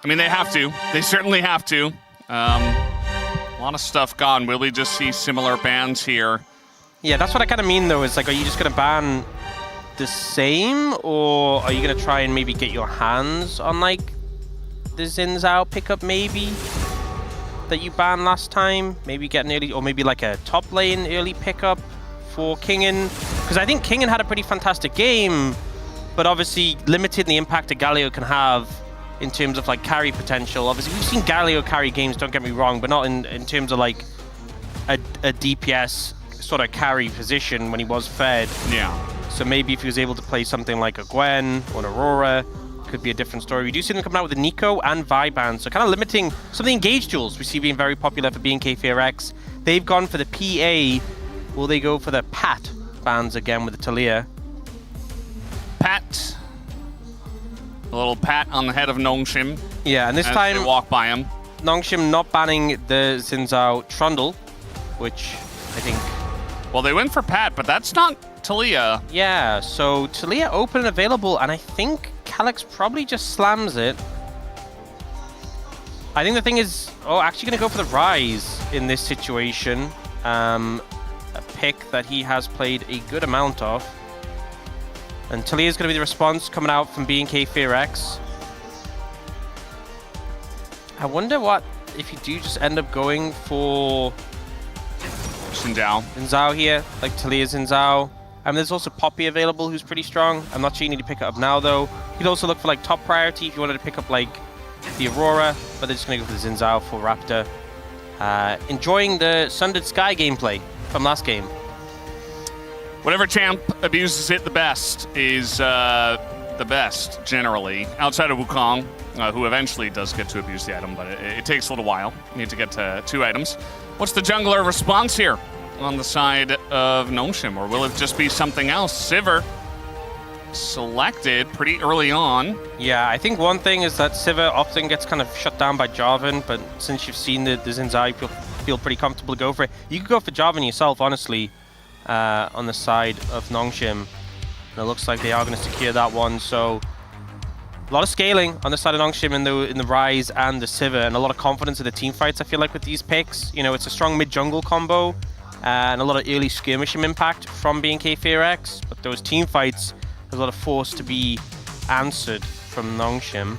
I mean, they have to. They certainly have to. A lot of stuff gone. Will we just see similar bans here? Yeah, that's what I kind of mean, though, is like, are you just going to ban the same, or are you going to try and maybe get your hands on, like, the Xin Zhao pickup, maybe, that you banned last time? Maybe get an early, or maybe like a top lane early pickup for Kingen? Because I think Kingen had a pretty fantastic game, but obviously limited the impact that Galio can have in terms of like carry potential. Obviously, we've seen Galio carry games, don't get me wrong, but not in terms of like a DPS sort of carry position when he was fed. Yeah. So maybe if he was able to play something like a Gwen or an Aurora, could be a different story. We do see them coming out with a Nico and Viban, so kind of limiting some of the engage duels we see being very popular for BNK FEARX. They've gone for the PA. Will they go for the Pat bans again with the Talia? Pat. A little pat on the head of Nongshim. Yeah, and this time they walk by him. Nongshim not banning the Xin Zhao Trundle, which I think... Well, they went for Pat, but that's not Talia. Yeah, so Talia open and available, and I think Calyx probably just slams it. I think the thing is, actually going to go for the Rise in this situation. A pick that he has played a good amount of. And Talia is going to be the response coming out from BNK FEARX. I wonder what if you do just end up going for Xin Zhao here, like Talia Xin Zhao. There's also Poppy available, who's pretty strong. I'm not sure you need to pick it up now, though. You could also look for like top priority if you wanted to pick up like the Aurora, but they're just going to go for the Xin Zhao for Raptor. Enjoying the Sundered Sky gameplay from last game. Whatever champ abuses it the best is the best, generally. Outside of Wukong, who eventually does get to abuse the item, but it takes a little while. You need to get to 2 items. What's the jungler response here on the side of Nongshim, or will it just be something else? Sivir selected pretty early on. Yeah, I think one thing is that Sivir often gets kind of shut down by Jarvan, but since you've seen the Xin Zhao, you feel pretty comfortable to go for it. You could go for Jarvan yourself, honestly, on the side of Nongshim. And it looks like they are going to secure that one, so a lot of scaling on the side of Nongshim in the Rise and the Sivir, and a lot of confidence in the team fights, I feel like, with these picks. You know, it's a strong mid-jungle combo, and a lot of early skirmishing impact from BNK FEARX, but those team fights, there's a lot of force to be answered from Nongshim.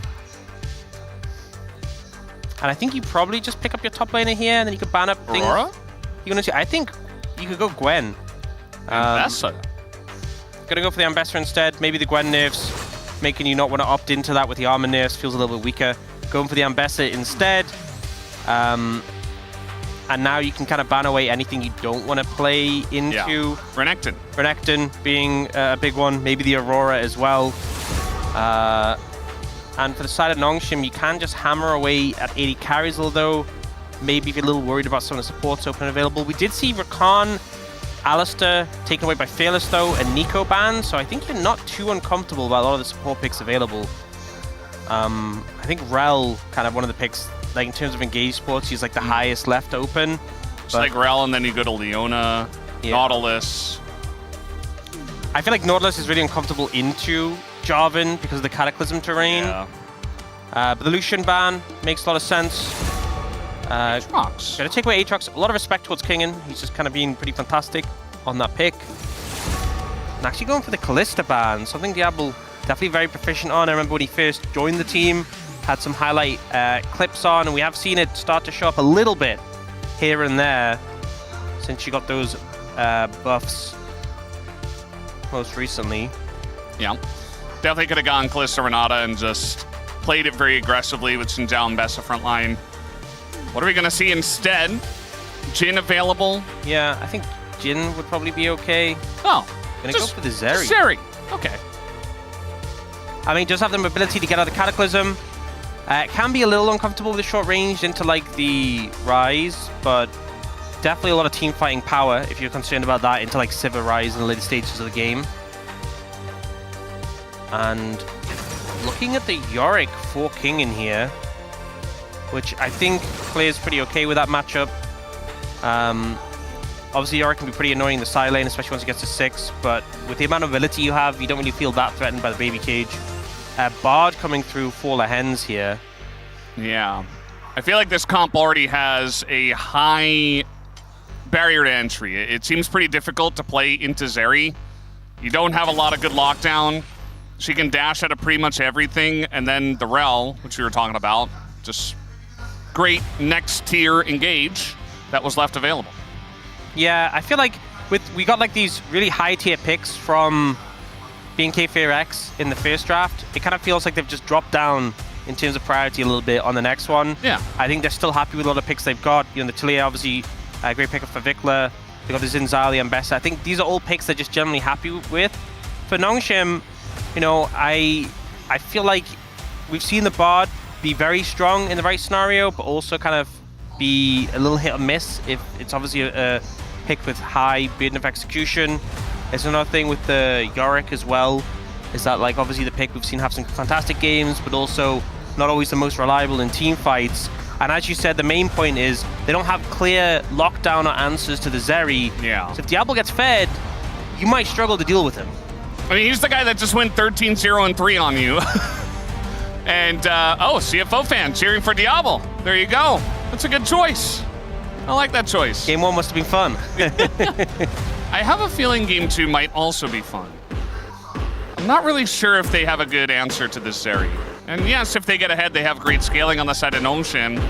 And I think you probably just pick up your top laner here, and then you could ban up things. Aurora? I think you could go Gwen. Ambessa. Gonna go for the Ambessa instead. Maybe the Gwen nerfs, making you not want to opt into that with the armor nerfs, feels a little bit weaker. Going for the Ambessa instead. And now you can kind of ban away anything you don't want to play into. Yeah. Renekton being a big one. Maybe the Aurora as well. And for the side of Nongshim, you can just hammer away at 80 carries, although maybe if you're a little worried about some of the supports open and available. We did see Rakan, Alistair taken away by Fearless, though, and Nico banned, so I think you're not too uncomfortable about a lot of the support picks available. I think Rel, kind of one of the picks, like in terms of engaged sports, he's like the highest left open. It's like Rel, and then you go to Leona, Nautilus. I feel like Nautilus is really uncomfortable into Jarvan because of the Cataclysm terrain. Yeah. But the Lucian ban makes a lot of sense. Aatrox. Gonna take away Aatrox. A lot of respect towards Kingen. He's just kind of being pretty fantastic on that pick. And actually going for the Kalista ban, something Diablo definitely very proficient on. I remember when he first joined the team, had some highlight clips on, and we have seen it start to show up a little bit here and there since she got those buffs most recently. Yeah. Definitely could have gone Kalista Renata and just played it very aggressively with Xin Zhao and Bessa frontline. What are we going to see instead? Jhin available? Yeah, I think Jhin would probably be okay. Oh. Gonna go for the Zeri. Zeri. Okay. I mean, just have the mobility to get out of the Cataclysm. It can be a little uncomfortable with the short range into like the Rise, but definitely a lot of team fighting power if you're concerned about that into like Sivir Rise in the later stages of the game. And looking at the Yorick for King in here, which I think plays pretty okay with that matchup. Obviously, Yorick can be pretty annoying in the side lane, especially once it gets to 6, but with the amount of ability you have, you don't really feel that threatened by the baby cage. Bard coming through for Lehens here. Yeah. I feel like this comp already has a high barrier to entry. It seems pretty difficult to play into Zeri. You don't have a lot of good lockdown. She can dash out of pretty much everything, and then the Rel, which we were talking about, just great next tier engage that was left available. Yeah, I feel like we got like these really high tier picks from BNK FEARX in the first draft. It kind of feels like they've just dropped down in terms of priority a little bit on the next one. Yeah. I think they're still happy with a lot of picks they've got. You know, the Tilea, obviously, a great pickup for Vikla. They got the Zinzali and Bessa. I think these are all picks they're just generally happy with. For Nongshim, you know, I feel like we've seen the Bard be very strong in the right scenario, but also kind of be a little hit or miss if it's obviously a pick with high burden of execution. There's another thing with the Yorick as well, is that like obviously the pick we've seen have some fantastic games, but also not always the most reliable in team fights. And as you said, the main point is they don't have clear lockdown or answers to the Zeri. Yeah. So if Diablo gets fed, you might struggle to deal with him. I mean, he's the guy that just went 13-0-3 on you. And, oh, CFO fan cheering for Diablo. There you go. That's a good choice. I like that choice. Game 1 must have been fun. I have a feeling Game 2 might also be fun. I'm not really sure if they have a good answer to this Zeri. And yes, if they get ahead, they have great scaling on the side of Nongshim.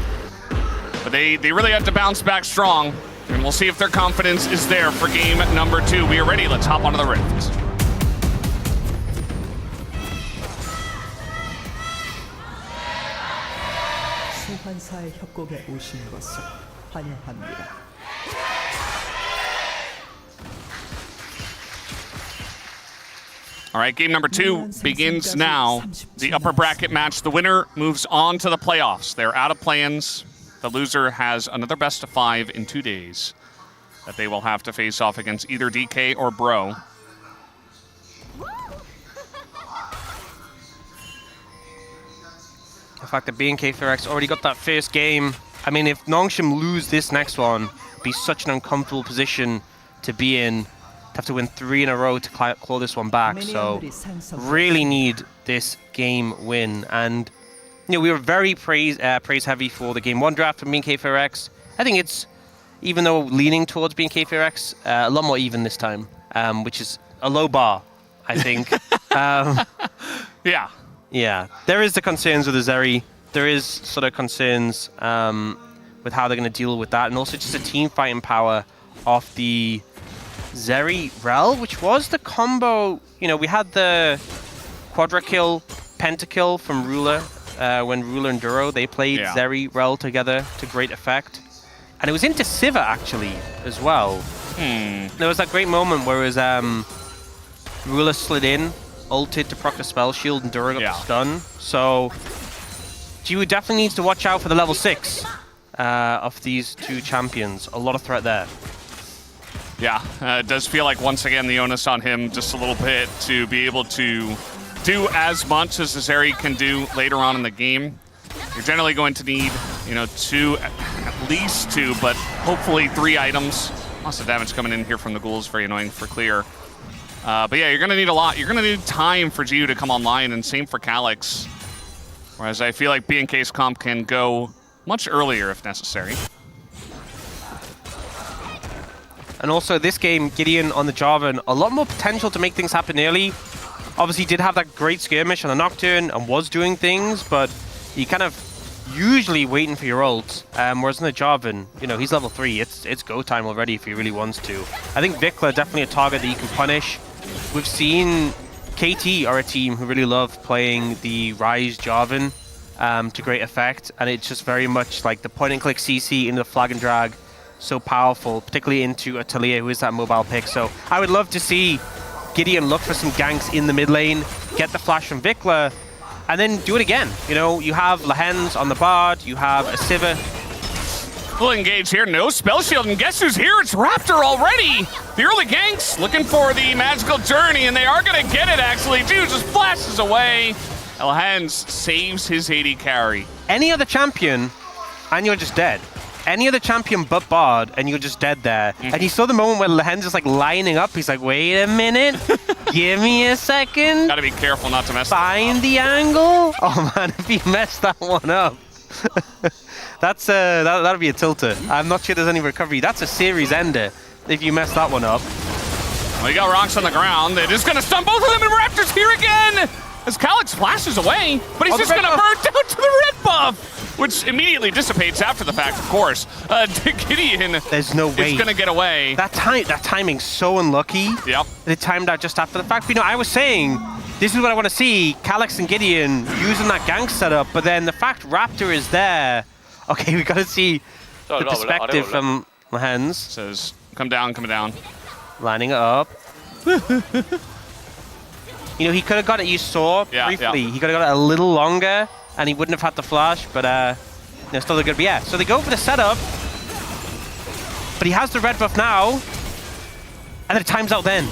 But they really have to bounce back strong. And we'll see if their confidence is there for game number 2. We are ready. Let's hop onto the Rift. 소환사의 협곡에 오신 것을 환영합니다. All right, game number 2 begins now. The upper bracket match. The winner moves on to the playoffs. They're out of play-ins. The loser has another best of 5 in 2 days that they will have to face off against either DK or Bro. The fact that BNK FEARX already got that first game. I mean, if Nongshim lose this next one, it'd be such an uncomfortable position to be in. To have to win 3 in a row to claw this one back. So really need this game win. And you know, we were very praise heavy for the game 1 draft from BNK FEARX. I think it's, even though leaning towards BNK FEARX, a lot more even this time, which is a low bar, I think. Yeah. Yeah, there is the concerns with the Zeri. There is sort of concerns with how they're going to deal with that, and also just the team fighting power of the Zeri Rel, which was the combo. You know, we had the quadra kill, pentakill from Ruler when Ruler and Duro, they played Zeri Rel together to great effect. And it was into Siva actually as well. There was that great moment where it was Ruler slid in, ulted to proc the spell shield, and Duro got the stun. So Jiwoo definitely needs to watch out for the level 6 of these two champions. A lot of threat there. Yeah, it does feel like once again the onus on him just a little bit to be able to do as much as Zeri can do later on in the game. You're generally going to need, you know, at least two, but hopefully 3 items. Lots of damage coming in here from the ghouls, very annoying for clear. But yeah, you're going to need a lot. You're going to need time for Jiwoo to come online, and same for Calyx. Whereas I feel like BNK's comp can go much earlier if necessary. And also this game, Gideon on the Jarvan, a lot more potential to make things happen early. Obviously did have that great skirmish on the Nocturne and was doing things, but he kind of usually waiting for your ult. Whereas on the Jarvan, you know, he's level 3. It's go time already if he really wants to. I think Vikla definitely a target that you can punish. We've seen KT are a team who really love playing the Ryze Jarvan to great effect, and it's just very much like the point and click CC into the flag and drag. So powerful, particularly into a Taliyah, who is that mobile pick. So I would love to see Gideon look for some ganks in the mid lane, get the flash from Vikla, and then do it again. You know, you have Lehens on the Bard, you have a Siva. Full engage here, no spell shield, and guess who's here? It's Raptor already! The early ganks looking for the magical journey, and they are gonna get it actually. Dude just flashes away. Lehens saves his AD carry. Any other champion, and you're just dead. Any other champion but Bard, and you're just dead there. And you saw the moment where Lehens is like lining up. He's like, wait a minute, give me a second. Gotta be careful not to mess Find the angle. Oh man, if he messed that one up. That's that'll be a tilter. I'm not sure there's any recovery. That's a series ender if you mess that one up. Well, you got rocks on the ground. It is going to stun both of them, and Raptors here again! As Calyx flashes away, but he's just going to burn down to the red buff, which immediately dissipates after the fact, of course. Gideon There's no way. is going to get away. That timing's so unlucky. Yep. It timed out just after the fact. But, you know, I was saying, this is what I want to see, Calyx and Gideon using that gank setup, but then the fact Raptor is there, okay, we got to see the perspective from Lens. Says, come down, come down. Lining it up. You know, he could have got it, you saw briefly. Yeah. He could have got it a little longer, and he wouldn't have had the flash, but they're still good. But yeah, so they go for the setup, but he has the red buff now, and then it times out then.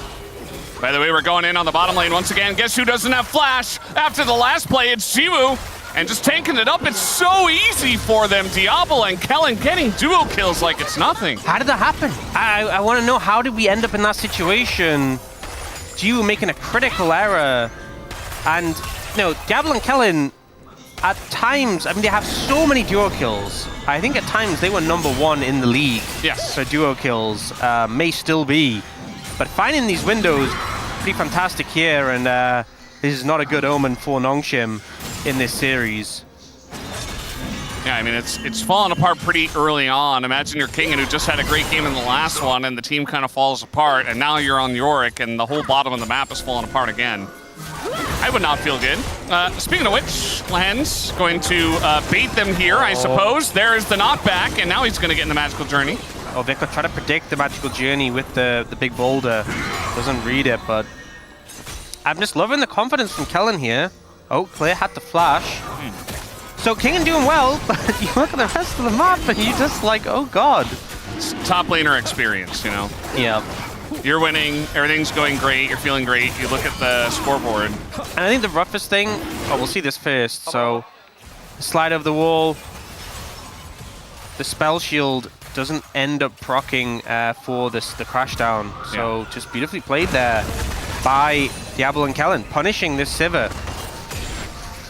By the way, we're going in on the bottom lane once again. Guess who doesn't have flash? After the last play, it's Jiwoo. And just tanking it up, it's so easy for them. Diablo and Kellen getting duo kills like it's nothing. How did that happen? I want to know, how did we end up in that situation? Jiwoo making a critical error. And, you know, Diablo and Kellen, at times, I mean, they have so many duo kills. I think at times they were #1 in the league. Yes. For duo kills, may still be. But finding these windows, pretty fantastic here, and this is not a good omen for Nongshim in this series. Yeah, I mean, it's fallen apart pretty early on. Imagine you're Kingen, who just had a great game in the last one, and the team kind of falls apart, and now you're on Yorick, and the whole bottom of the map is falling apart again. I would not feel good. Speaking of which, Lens going to bait them here, I suppose. There is the knockback, and now he's going to get in the Magical Journey. Oh, Vickler try to predict the Magical Journey with the big boulder. Doesn't read it, but I'm just loving the confidence from Kellen here. Oh, Claire had the flash. So Kingen doing well, but you look at the rest of the map and you just like, oh god. It's top laner experience, you know? Yeah. You're winning, everything's going great, you're feeling great, you look at the scoreboard. And I think the roughest thing, oh, we'll see this first. So, slide over the wall. The spell shield doesn't end up proccing for the crash down. So just beautifully played there by Diablo and Kellen, punishing this Sivir.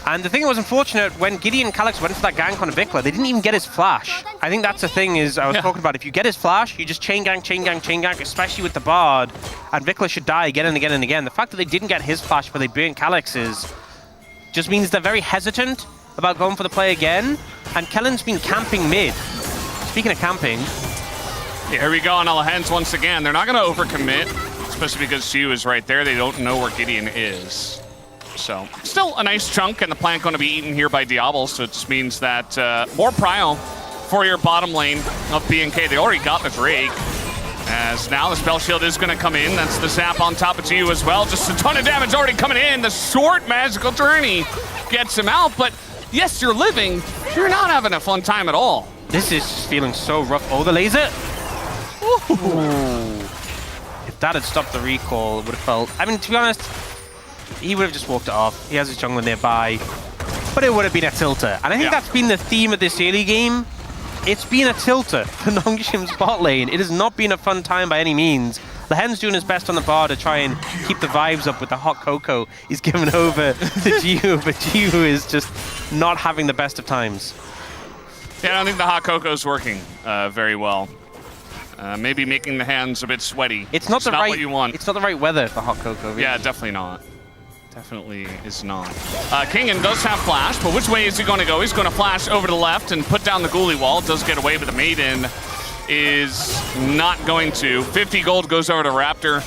And the thing that was unfortunate, when Gideon and Calyx went for that gank on Vickler, they didn't even get his flash. I think that's the thing is I was talking about. If you get his flash, you just chain gank, especially with the Bard, and Vickler should die again and again and again. The fact that they didn't get his flash but they burnt Calyx's just means they're very hesitant about going for the play again. And Kellen's been camping mid. Speaking of camping. Yeah, here we go on Alahens once again. They're not going to overcommit, especially because Xiu is right there. They don't know where Gideon is. So, still a nice chunk, and the plant going to be eaten here by Diablo, so it just means that more prio for your bottom lane of BNK. They already got the Drake, as now the spell shield is going to come in. That's the zap on top of you as well. Just a ton of damage already coming in. The short Magical Journey gets him out, but yes, you're living. You're not having a fun time at all. This is feeling so rough. Oh, the laser! Ooh. If that had stopped the recall, it would have felt... I mean, to be honest, he would have just walked it off. He has his jungler nearby. But it would have been a tilter. And I think that's been the theme of this early game. It's been a tilter for Nongshim's bot lane. It has not been a fun time by any means. The Hen's doing his best on the bar to try and keep the vibes up with the hot cocoa he's given over to Jiwoo, but Jiwoo is just not having the best of times. Yeah, I don't think the hot cocoa is working very well. Maybe making the hands a bit sweaty. It's not what you want. It's not the right weather for hot cocoa. Really. Yeah, definitely not. Definitely is not. Kingen does have flash, but which way is he going to go? He's going to flash over to the left and put down the ghoulie wall. Does get away, but the Maiden is not going to. 50 gold goes over to Raptor,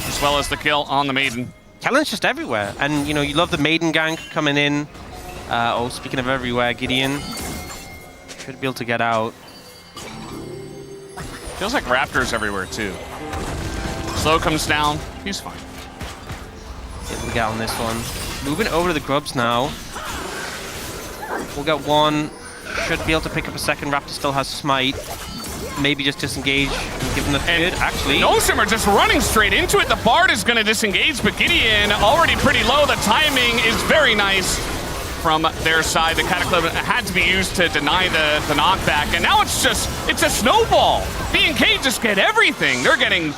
as well as the kill on the Maiden. Kellen's just everywhere, and you know you love the Maiden gank coming in. Oh, speaking of everywhere, Gideon should be able to get out. Feels like Raptor's everywhere too. Slow comes down. He's fine. Yeah, we got on this one. Moving over to the Grubs now. We'll get one. Should be able to pick up a second. Raptor still has Smite. Maybe just disengage and give him the third. Actually, Nongshim are just running straight into it. The Bard is going to disengage, but Gideon already pretty low. The timing is very nice from their side. The Cataclysm had to be used to deny the knockback, and now it's a snowball. BNK just get everything. They're getting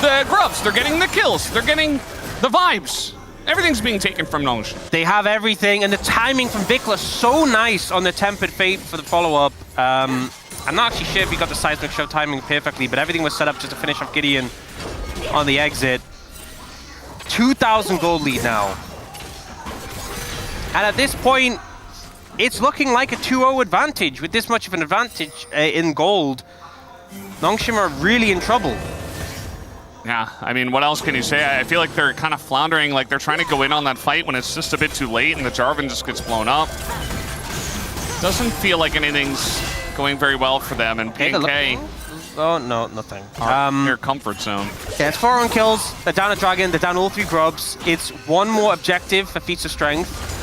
the grubs, they're getting the kills, they're getting the vibes, Everything's being taken from Nongshim. They have everything, and the timing from Vikla so nice on the Tempered Fate for the follow-up. I'm not actually sure if he got the Seismic Shove timing perfectly, but everything was set up just to finish off Gideon on the exit. 2,000 gold lead now. And at this point, it's looking like a 2-0 advantage. With this much of an advantage in gold, Nongshim are really in trouble. Yeah, I mean, what else can you say? I feel like they're kind of floundering, like they're trying to go in on that fight when it's just a bit too late and the Jarvan just gets blown up. Doesn't feel like anything's going very well for them, and BNK... Oh, no, nothing. Their comfort zone. Yeah, it's 4 on kills. They're down a Dragon. They're down all 3 grubs. It's one more objective for Feats of Strength.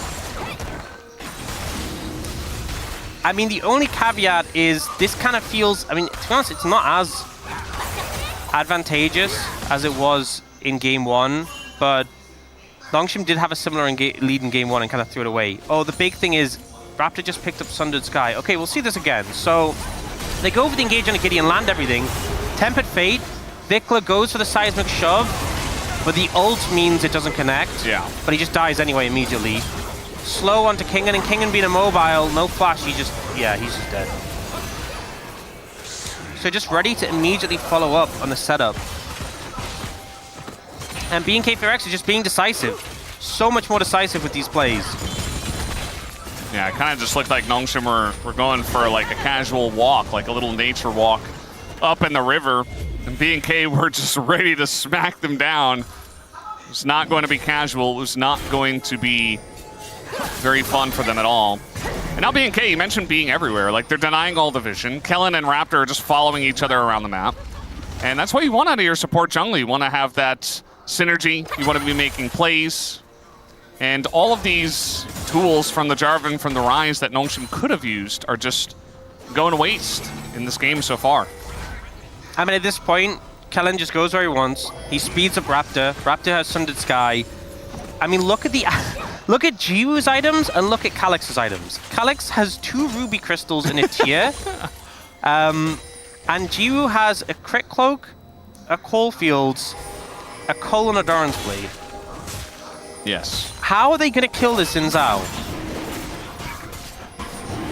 I mean, the only caveat is this kind of feels... I mean, to be honest, it's not as advantageous as it was in Game 1, but Nongshim did have a similar lead in Game 1 and kind of threw it away. Oh, the big thing is Raptor just picked up Sundered Sky. Okay, we'll see this again. So... they go for the engage on a Gideon, land everything. Tempered Fate. Vikla goes for the Seismic Shove, but the ult means it doesn't connect. Yeah. But he just dies anyway immediately. Slow onto Kingen, and Kingen being immobile, no flash, he's just dead. So just ready to immediately follow up on the setup. And BNK FEARX is just being decisive. So much more decisive with these plays. Yeah, it kind of just looked like Nongshim were going for like a casual walk, like a little nature walk up in the river. And BNK were just ready to smack them down. It was not going to be casual. It was not going to be very fun for them at all. And now BNK, you mentioned being everywhere. Like, they're denying all the vision. Kellen and Raptor are just following each other around the map. And that's what you want out of your support jungle. You want to have that synergy. You want to be making plays. And all of these tools from the Jarvan, from the Ryze that Nongshim could have used are just going to waste in this game so far. I mean, at this point, Kellen just goes where he wants. He speeds up Raptor. Raptor has Sundered Sky. I mean, look at Jiwoo's items and look at Calix's items. Calix has 2 Ruby Crystals in a tier. And Jiwoo has a Crit Cloak, a Coalfields, a Coal, and a Doran's Blade. Yes. How are they going to kill this Xin Zhao?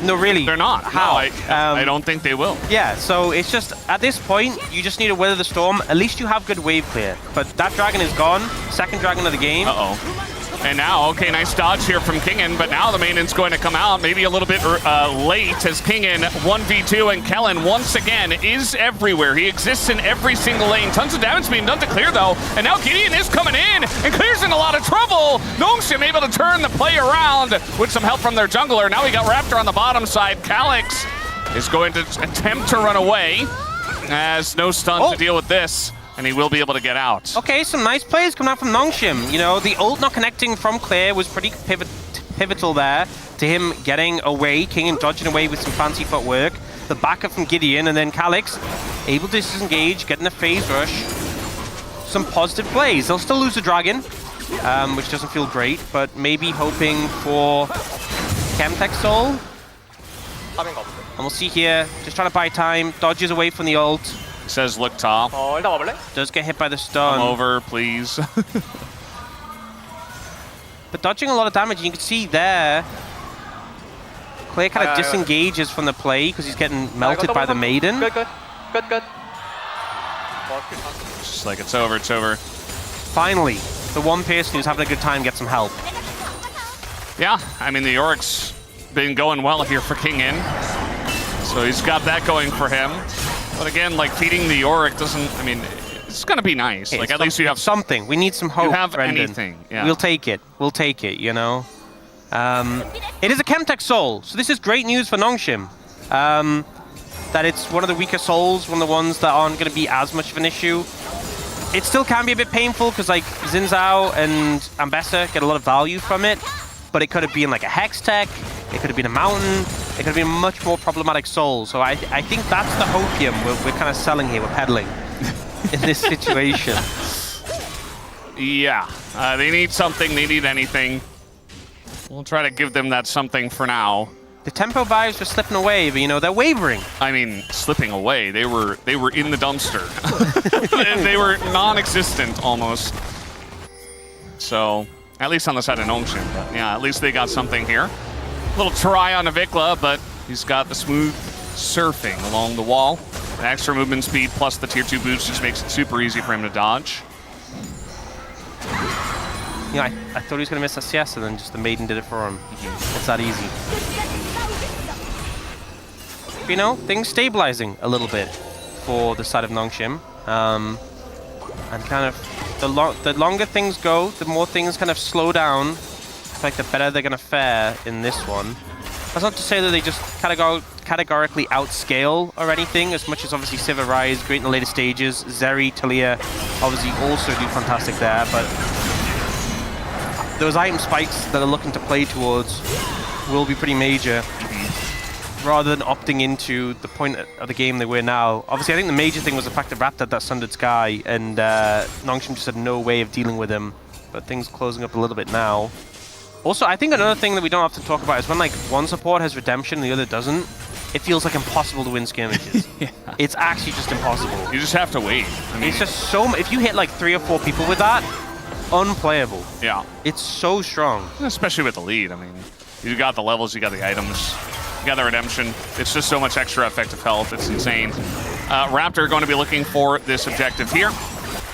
No, really. They're not. How? No, I don't think they will. Yeah, so it's just, at this point, you just need to weather the storm. At least you have good wave clear. But that dragon is gone. Second dragon of the game. Uh-oh. And now, okay, nice dodge here from Kingen, but now the Maiden's going to come out maybe a little bit late as Kingen 1v2, and Kellen once again is everywhere. He exists in every single lane. Tons of damage being done to clear though, and now Gideon is coming in and clears in a lot of trouble. Nongshim able to turn the play around with some help from their jungler. Now we got Raptor on the bottom side. Calix is going to attempt to run away, as no stun to deal with this. And he will be able to get out. Okay, some nice plays coming out from Nongshim. You know, the ult not connecting from Clear was pretty pivotal there to him getting away, Kingen dodging away with some fancy footwork. The backup from Gideon, and then Calix able to disengage, getting a phase rush. Some positive plays. They'll still lose the dragon, which doesn't feel great, but maybe hoping for Chemtech Soul. And we'll see here, just trying to buy time, dodges away from the ult. Says look top. Does get hit by the stun. Come over, please. But dodging a lot of damage, and you can see there, Clay kind of disengages from the play because he's getting melted by the Maiden. Good. Just like it's over, it's over. Finally, the one person who's having a good time gets some help. Yeah, I mean, the Yorick's been going well here for Kingen. So he's got that going for him. But again, like, feeding the Yorick doesn't, I mean, it's going to be nice. Hey, like, at least you have something. We need some hope, You have Brendan. anything, yeah. We'll take it. We'll take it, you know. It is a Chemtech Soul, so this is great news for Nongshim. That it's one of the weaker souls, one of the ones that aren't going to be as much of an issue. It still can be a bit painful, because, like, Xin Zhao and Ambessa get a lot of value from it. But it could have been like a Hex Tech, it could have been a Mountain, it could have been a much more problematic soul. So I think that's the hopium we're kind of selling here, we're peddling in this situation. Yeah, they need something, they need anything. We'll try to give them that something for now. The tempo vibes were slipping away, but you know, they're wavering. I mean, slipping away, they were in the dumpster. They were non-existent almost. So... At least on the side of Nongshim. But yeah, at least they got something here. Little try on Avikla, but he's got the smooth surfing along the wall. The extra movement speed plus the tier 2 boost just makes it super easy for him to dodge. Yeah, I thought he was going to miss a CS, and then just the Maiden did it for him. It's that easy. You know, things stabilizing a little bit for the side of Nongshim. And kind of, the longer things go, the more things kind of slow down. I feel like the better they're going to fare in this one. That's not to say that they just categorically outscale or anything, as much as obviously Sivir Rise, great in the later stages. Zeri, Talia obviously also do fantastic there, but those item spikes that are looking to play towards will be pretty major, rather than opting into the point of the game they were now. Obviously, I think the major thing was the fact that Rapt had that Sundered Sky, and Nongshim just had no way of dealing with him, but things closing up a little bit now. Also, I think another thing that we don't often talk about is when like one support has redemption and the other doesn't, it feels like impossible to win skirmishes. Yeah. It's actually just impossible. You just have to wait. I mean, It's just so... If you hit like 3 or 4 people with that, unplayable. yeah. It's so strong. Especially with the lead. I mean, you got the levels, you got the items, you got the redemption. It's just so much extra effective health. It's insane. Raptor going to be looking for this objective here.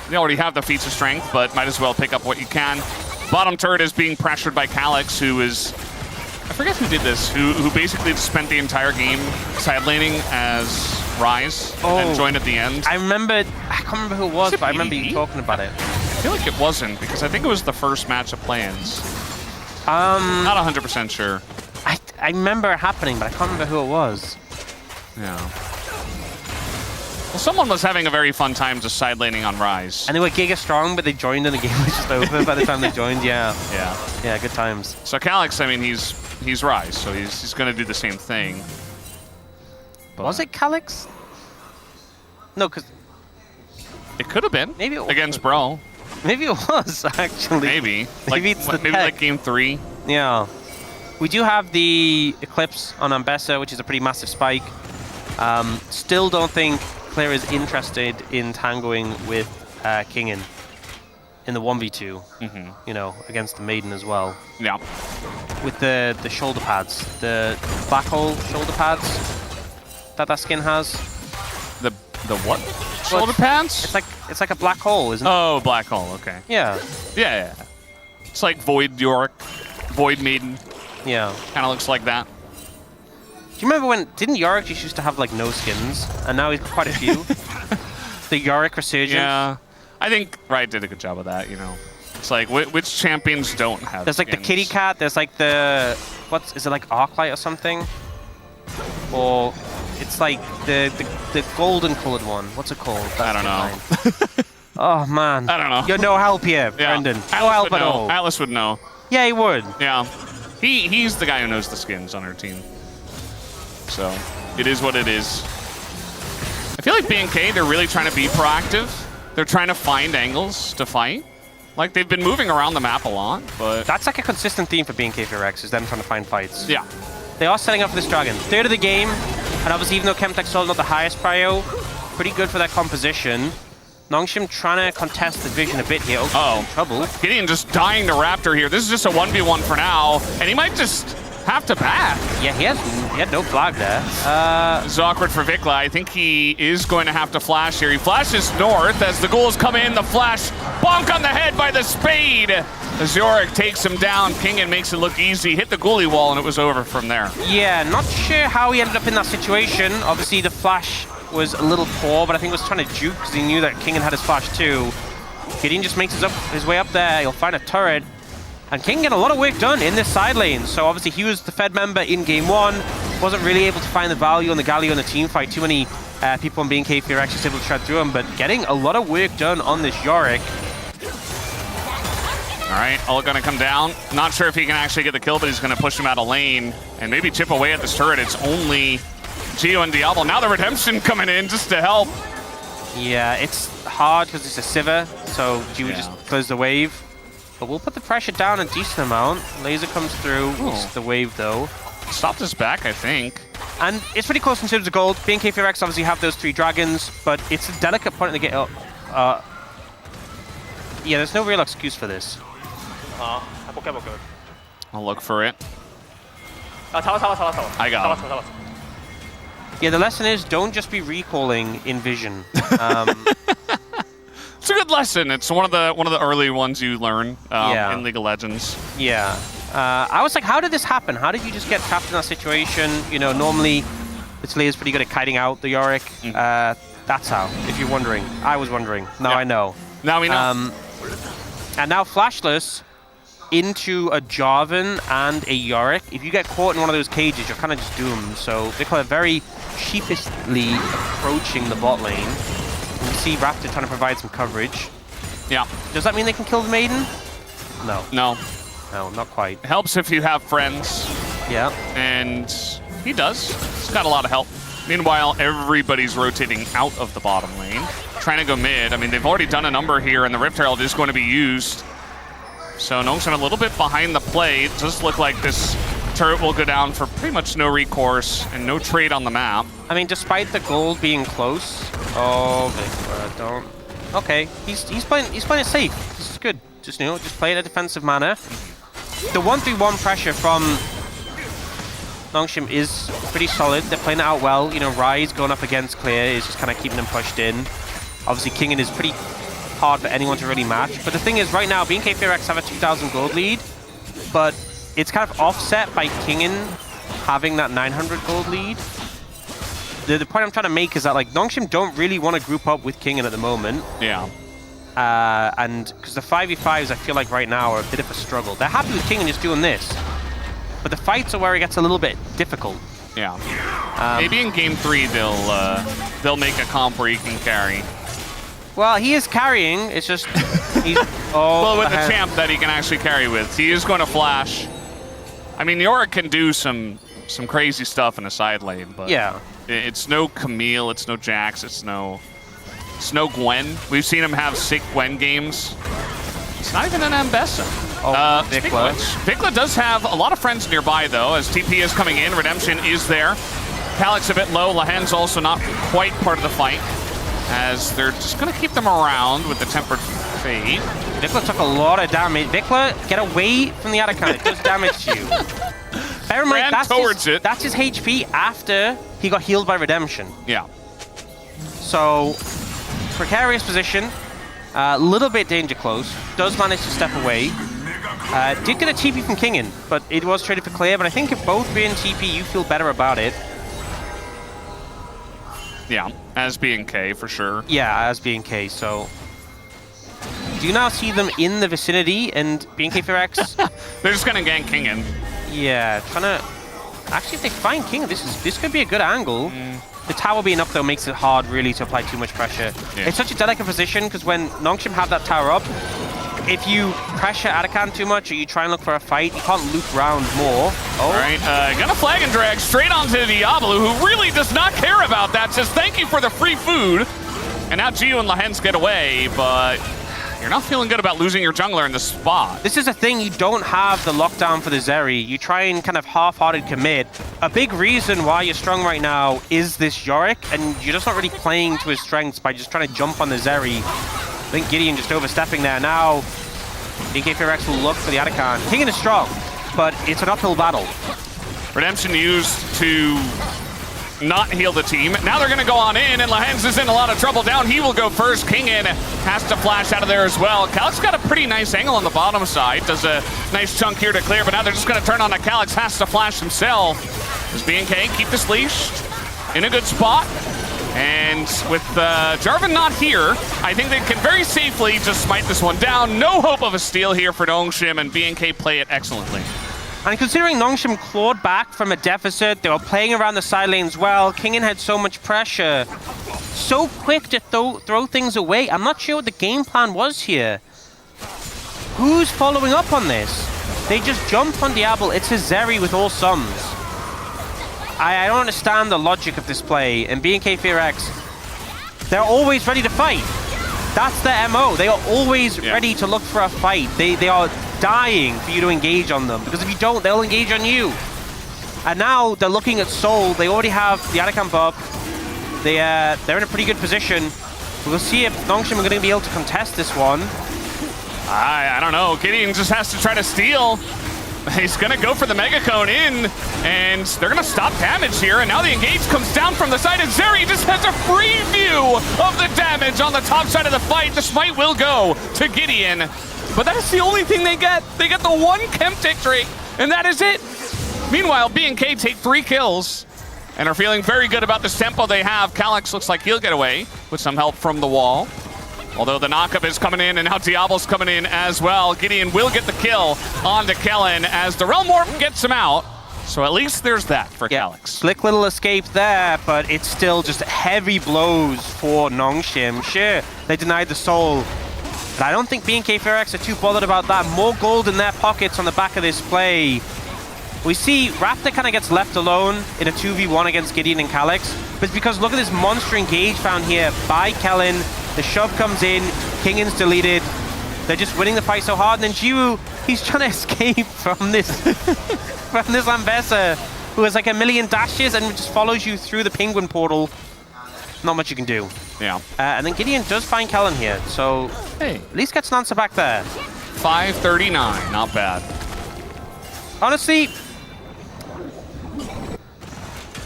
They already have the feats of strength, but might as well pick up what you can. Bottom turret is being pressured by Calyx, who is... I forget who did this, who basically just spent the entire game side laning as Rise and joined at the end. I can't remember who it was, but I remember you talking about it. I feel like it wasn't, because I think it was the first match of play-ins. Not 100% sure. I remember it happening, but I can't remember who it was. Yeah. Well, someone was having a very fun time just side laning on Rise. And they were giga strong, but they joined and the game was just over by the time they joined. Yeah. Yeah. Yeah, good times. So Calyx, I mean, he's Rise, so he's going to do the same thing. But Was it Calyx? No, because it could have been. Maybe it was. Against Bro. maybe it was, actually. Maybe. Maybe it's the maybe tech. like game 3. Yeah. We do have the Eclipse on Ambessa, which is a pretty massive spike. Still don't think Claire is interested in tangoing with Kingen in the 1v2, you know, against the Maiden as well. Yeah. With the shoulder pads, the black hole shoulder pads that skin has. The what? Shoulder pads? It's like a black hole, isn't it? Oh, black hole. Okay. Yeah. Yeah. It's like Void Yorick, Void Maiden. Yeah. Kind of looks like that. Do you remember when, didn't Yorick just used to have like no skins, and now he's got quite a few? The Yorick Resurgence. Yeah. I think Riot did a good job of that, you know. It's like, which champions don't have There's like skins? the Kitty Cat, there's like the, is it like Arclight or something? Or it's like the golden colored one. What's it called? That's I don't know. Oh man. I don't know. You're no help here, Yeah. Brendan. No Atlas help would at know. all. Atlas would know. Yeah, he would. Yeah. He's the guy who knows the skins on our team. So, it is what it is. I feel like BNK, they're really trying to be proactive. They're trying to find angles to fight. Like, they've been moving around the map a lot, but... That's like a consistent theme for BNK FEARX, is them trying to find fights. Yeah. They are setting up for this dragon. Third of the game, and obviously even though Chemtech's still not the highest prio, pretty good for their composition. Nongshim trying to contest the vision a bit here. Oh, trouble. Gideon just dying to Raptor here. This is just a 1v1 for now, and he might just have to back. Yeah, he had no flag there. This is awkward for Vikla. I think he is going to have to flash here. He flashes north as the ghouls come in. The flash, bonk on the head by the spade. As Yorick takes him down, Kingen makes it look easy. Hit the ghoulie wall, and it was over from there. Yeah, not sure how he ended up in that situation. Obviously, the flash was a little poor, but I think he was trying to juke because he knew that Kingen had his flash too. Gideon just makes his way up there. He'll find a turret. And King getting a lot of work done in this side lane. So obviously he was the Fed member in game 1. Wasn't really able to find the value on the Galio and the team fight. Too many people on BNK FEARX just able to shred through him. But getting a lot of work done on this Yorick. All right, ult gonna come down. Not sure if he can actually get the kill, but he's gonna push him out of lane and maybe chip away at this turret. It's only Gio and Diablo. Now the redemption coming in just to help. Yeah, it's hard because it's a Sivir. So Gio just close the wave. But we'll put the pressure down a decent amount. Laser comes through. It's the wave, though. Stopped us back, I think. And it's pretty close in terms of gold. BNK FEARX obviously have those 3 dragons, but it's a delicate point to get up. Yeah, there's no real excuse for this. 먹게. I'll look for it. 잡았어. I got him. 잡았어. Yeah, the lesson is don't just be recalling in vision. It's a good lesson. It's one of the early ones you learn Yeah. in League of Legends. Yeah. I was like, how did this happen? How did you just get trapped in that situation? You know, normally, Italy is pretty good at kiting out the Yorick. That's how, if you're wondering. I was wondering. Now I know. Now we know. And now Flashless into a Jarvan and a Yorick. If you get caught in one of those cages, you're kind of just doomed. So they are very sheepishly approaching the bot lane. You see Raptor trying to provide some coverage. Yeah. Does that mean they can kill the Maiden? No. No. No, not quite. It helps if you have friends. Yeah. And he does. He's got a lot of help. Meanwhile, everybody's rotating out of the bottom lane, trying to go mid. I mean, they've already done a number here, and the Rift Herald is going to be used. So Nongshim a little bit behind the play. It does look like this turret will go down for pretty much no recourse and no trade on the map. I mean, despite the gold being close. Oh, Victor, don't. Okay, he's playing it safe. This is good. Just just play in a defensive manner. The 1-3-1 pressure from Nongshim is pretty solid. They're playing it out well. You know, Rise going up against Clear is just kind of keeping them pushed in. Obviously, Kingen is pretty hard for anyone to really match. But the thing is, right now, BNK FEARX have a 2,000 gold lead, but it's kind of offset by Kingen having that 900 gold lead. The point I'm trying to make is that, like, Nongshim don't really want to group up with Kingen at the moment. Yeah. And because the 5v5s, I feel like right now are a bit of a struggle. They're happy with Kingen just doing this. But the fights are where it gets a little bit difficult. Yeah. Maybe in game 3 they'll make a comp where he can carry. Well, he is carrying. It's just he's well, with the champ that he can actually carry with, he is going to flash. I mean, Yorick can do some crazy stuff in a side lane, but yeah, it's no Camille, it's no Jax, it's no Gwen. We've seen him have sick Gwen games. It's not even an Ambessa. Oh, Vikla. Vikla does have a lot of friends nearby, though, as TP is coming in. Redemption is there. Calyx a bit low. Lahen's also not quite part of the fight, as they're just going to keep them around with the Tempered Fate. Vikla took a lot of damage. Vikla, get away from the Atacant. It does damage to you. Bear in mind, that's his HP after he got healed by Redemption. Yeah. So, precarious position. A little bit danger close. Does manage to step away. Did get a TP from Kingen, but it was traded for Clear. But I think if both being TP, you feel better about it. Yeah, as BNK for sure. Yeah, as BNK. So, do you now see them in the vicinity and BNK FEARX? They're just gonna gank Kingen. Yeah, trying to. Actually, if they find Kingen, this could be a good angle. The tower being up, though, makes it hard, really, to apply too much pressure. Yeah. It's such a delicate position, because when Nongshim have that tower up, if you pressure Atacant too much, or you try and look for a fight, you can't loop around more. Oh. All right, gonna flag and drag straight onto Diablo, who really does not care about that. Says, thank you for the free food. And now Gio and Lahens get away, but you're not feeling good about losing your jungler in this spot. This is a thing, you don't have the lockdown for the Zeri. You try and kind of half-hearted commit. A big reason why you're strong right now is this Yorick, and you're just not really playing to his strengths by just trying to jump on the Zeri. I think Gideon just overstepping there. Now, BNK FEARX will look for the Atacant. Kingen is strong, but it's an uphill battle. Redemption used to not heal the team. Now they're going to go on in, and Lahens is in a lot of trouble. Down, he will go first. Kingen has to flash out of there as well. Calyx got a pretty nice angle on the bottom side. Does a nice chunk here to clear, but now they're just going to turn on the Calyx. Has to flash himself. Does BNK keep this leashed in a good spot? And with Jarvan not here, I think they can very safely just smite this one down. No hope of a steal here for Nongshim, and BNK play it excellently. And considering Nongshim clawed back from a deficit, they were playing around the side lanes well, Kingen had so much pressure. So quick to throw things away. I'm not sure what the game plan was here. Who's following up on this? They just jumped on Diablo. It's a Zeri with all sums. I don't understand the logic of this play. And BNK FEARX, they're always ready to fight. That's their MO. They are always ready to look for a fight. They are dying for you to engage on them, because if you don't, they'll engage on you. And now they're looking at Soul. They already have the Atacant buff. They're in a pretty good position. We'll see if Nongshim are going to be able to contest this one. I don't know. Gideon just has to try to steal. He's going to go for the Mega Cone in, and they're going to stop damage here. And now the engage comes down from the side, and Zeri just has a free view of the damage on the top side of the fight. The smite will go to Gideon, but that is the only thing they get. They get the one Kemp victory, and that is it. Meanwhile, BNK take 3 kills and are feeling very good about this tempo they have. Calyx looks like he'll get away with some help from the wall. Although the knockup is coming in, and now Diablo's coming in as well. Gideon will get the kill onto Kellen as the Realm Warp gets him out. So at least there's that for Calyx. Slick little escape there, but it's still just heavy blows for Nongshim. Sure, they denied the soul, but I don't think BNK FEARX are too bothered about that. More gold in their pockets on the back of this play. We see Raptor kind of gets left alone in a 2v1 against Gideon and Calyx, but it's because look at this monster engage found here by Kellen. The shove comes in, Kingan's deleted. They're just winning the fight so hard, and then Jiwoo, he's trying to escape from this from this Ambessa, who has like a million dashes and just follows you through the penguin portal. Not much you can do. Yeah. And then Gideon does find Kellen here, so Hey, at least gets an answer back there. 539, not bad. Honestly,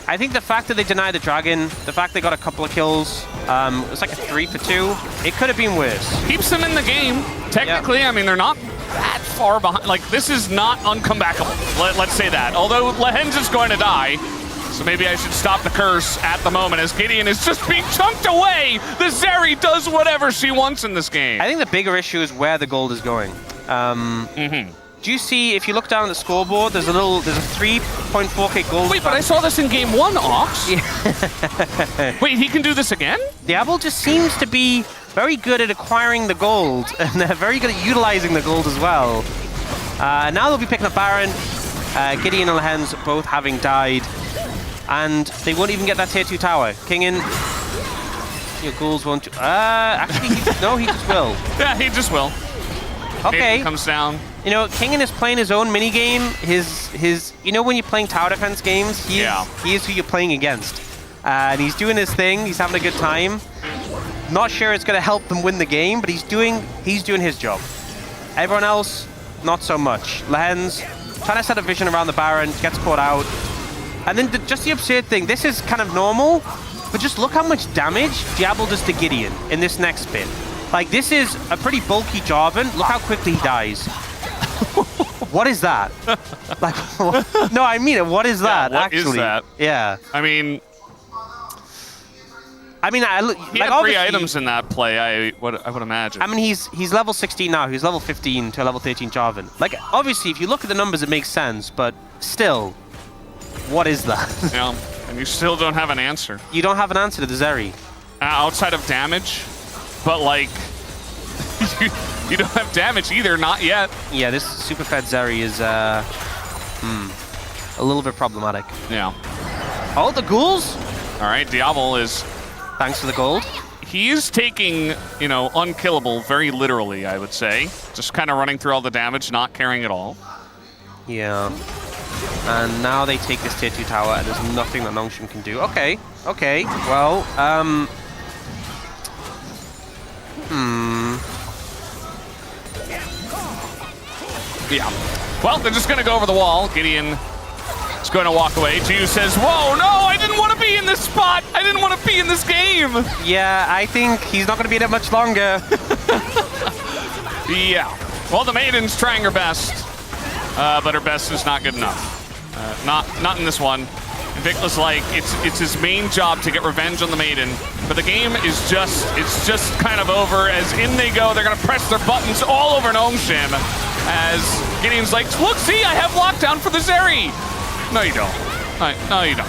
I think the fact that they denied the dragon, the fact they got a couple of kills, it's like a 3 for 2. It could have been worse. Keeps them in the game, technically. Yeah. I mean, they're not that far behind. Like, this is not uncomebackable. Let's say that. Although Lehens is going to die, so maybe I should stop the curse at the moment as Gideon is just being chunked away. The Zeri does whatever she wants in this game. I think the bigger issue is where the gold is going. Do you see, if you look down at the scoreboard, there's a 3.4k gold. Wait, but I saw this in game 1, Ox. Yeah. Wait, he can do this again? Diablo just seems to be very good at acquiring the gold, and they're very good at utilizing the gold as well. Now they'll be picking up Baron. Gideon and Lehens both having died, and they won't even get that tier 2 tower. Kingan, your ghouls won't. Actually, no, he just will. Yeah, he just will. Okay. It comes down. You know, Kingan is playing his own minigame. You know when you're playing tower defense games, he is who you're playing against. And he's doing his thing, he's having a good time. Not sure it's gonna help them win the game, but he's doing his job. Everyone else, not so much. Lehens trying to set a vision around the Baron, gets caught out. And then just the absurd thing, this is kind of normal, but just look how much damage Diablo does to Gideon in this next bit. Like, this is a pretty bulky Jarvan. Look how quickly he dies. What is that? Like, no, I mean it. What is that? What actually? is that? Yeah. I mean, he like, had 3 items in that play. I would imagine. I mean, he's level 16 now. He's level 15 to a level 13 Jarvan. Like, obviously, if you look at the numbers, it makes sense. But still, what is that? Yeah, and you still don't have an answer. You don't have an answer to the Zeri. Outside of damage, but like. You don't have damage either, not yet. Yeah, this super fed Zeri is a little bit problematic. Yeah. Oh, the ghouls? All right, Diablo is... Thanks for the gold. He is taking, you know, unkillable very literally, I would say. Just kind of running through all the damage, not caring at all. Yeah. And now they take this tier 2 tower, and there's nothing that Nongshim can do. Okay, okay, well, Yeah. Well, they're just going to go over the wall. Gideon is going to walk away. Jiu says, whoa, no, I didn't want to be in this spot. I didn't want to be in this game. Yeah, I think he's not going to be in it much longer. Yeah. Well, the Maiden's trying her best, but her best is not good enough. Not in this one. Invictus, like, it's his main job to get revenge on the Maiden, but the game is just kind of over as in they go. They're gonna press their buttons all over Nongshim as Gideon's like, look, see, I have lockdown for the Zeri. No, you don't. No, you don't.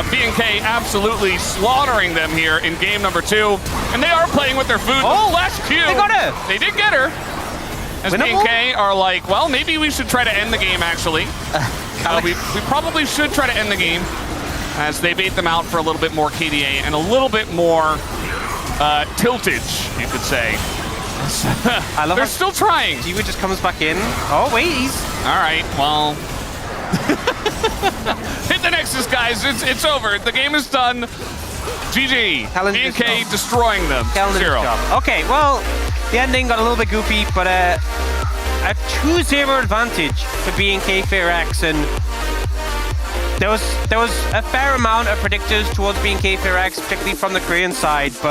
BNK absolutely slaughtering them here in game number 2, and they are playing with their food. Oh, last Q. They got her. They did get her. As Winnable? BNK are like, well, maybe we should try to end the game, actually. We probably should try to end the game as they bait them out for a little bit more KDA and a little bit more tiltage, you could say. I love They're still trying. Jiwoo just comes back in. Oh, wait, he's... All right, well... Hit the Nexus, guys. It's over. The game is done. GG. BNK destroying them. 0. Okay, well, The ending got a little bit goofy, but a 2-0 advantage for BNK FEARX, and there was a fair amount of predictors towards BNK FEARX, particularly from the Korean side, but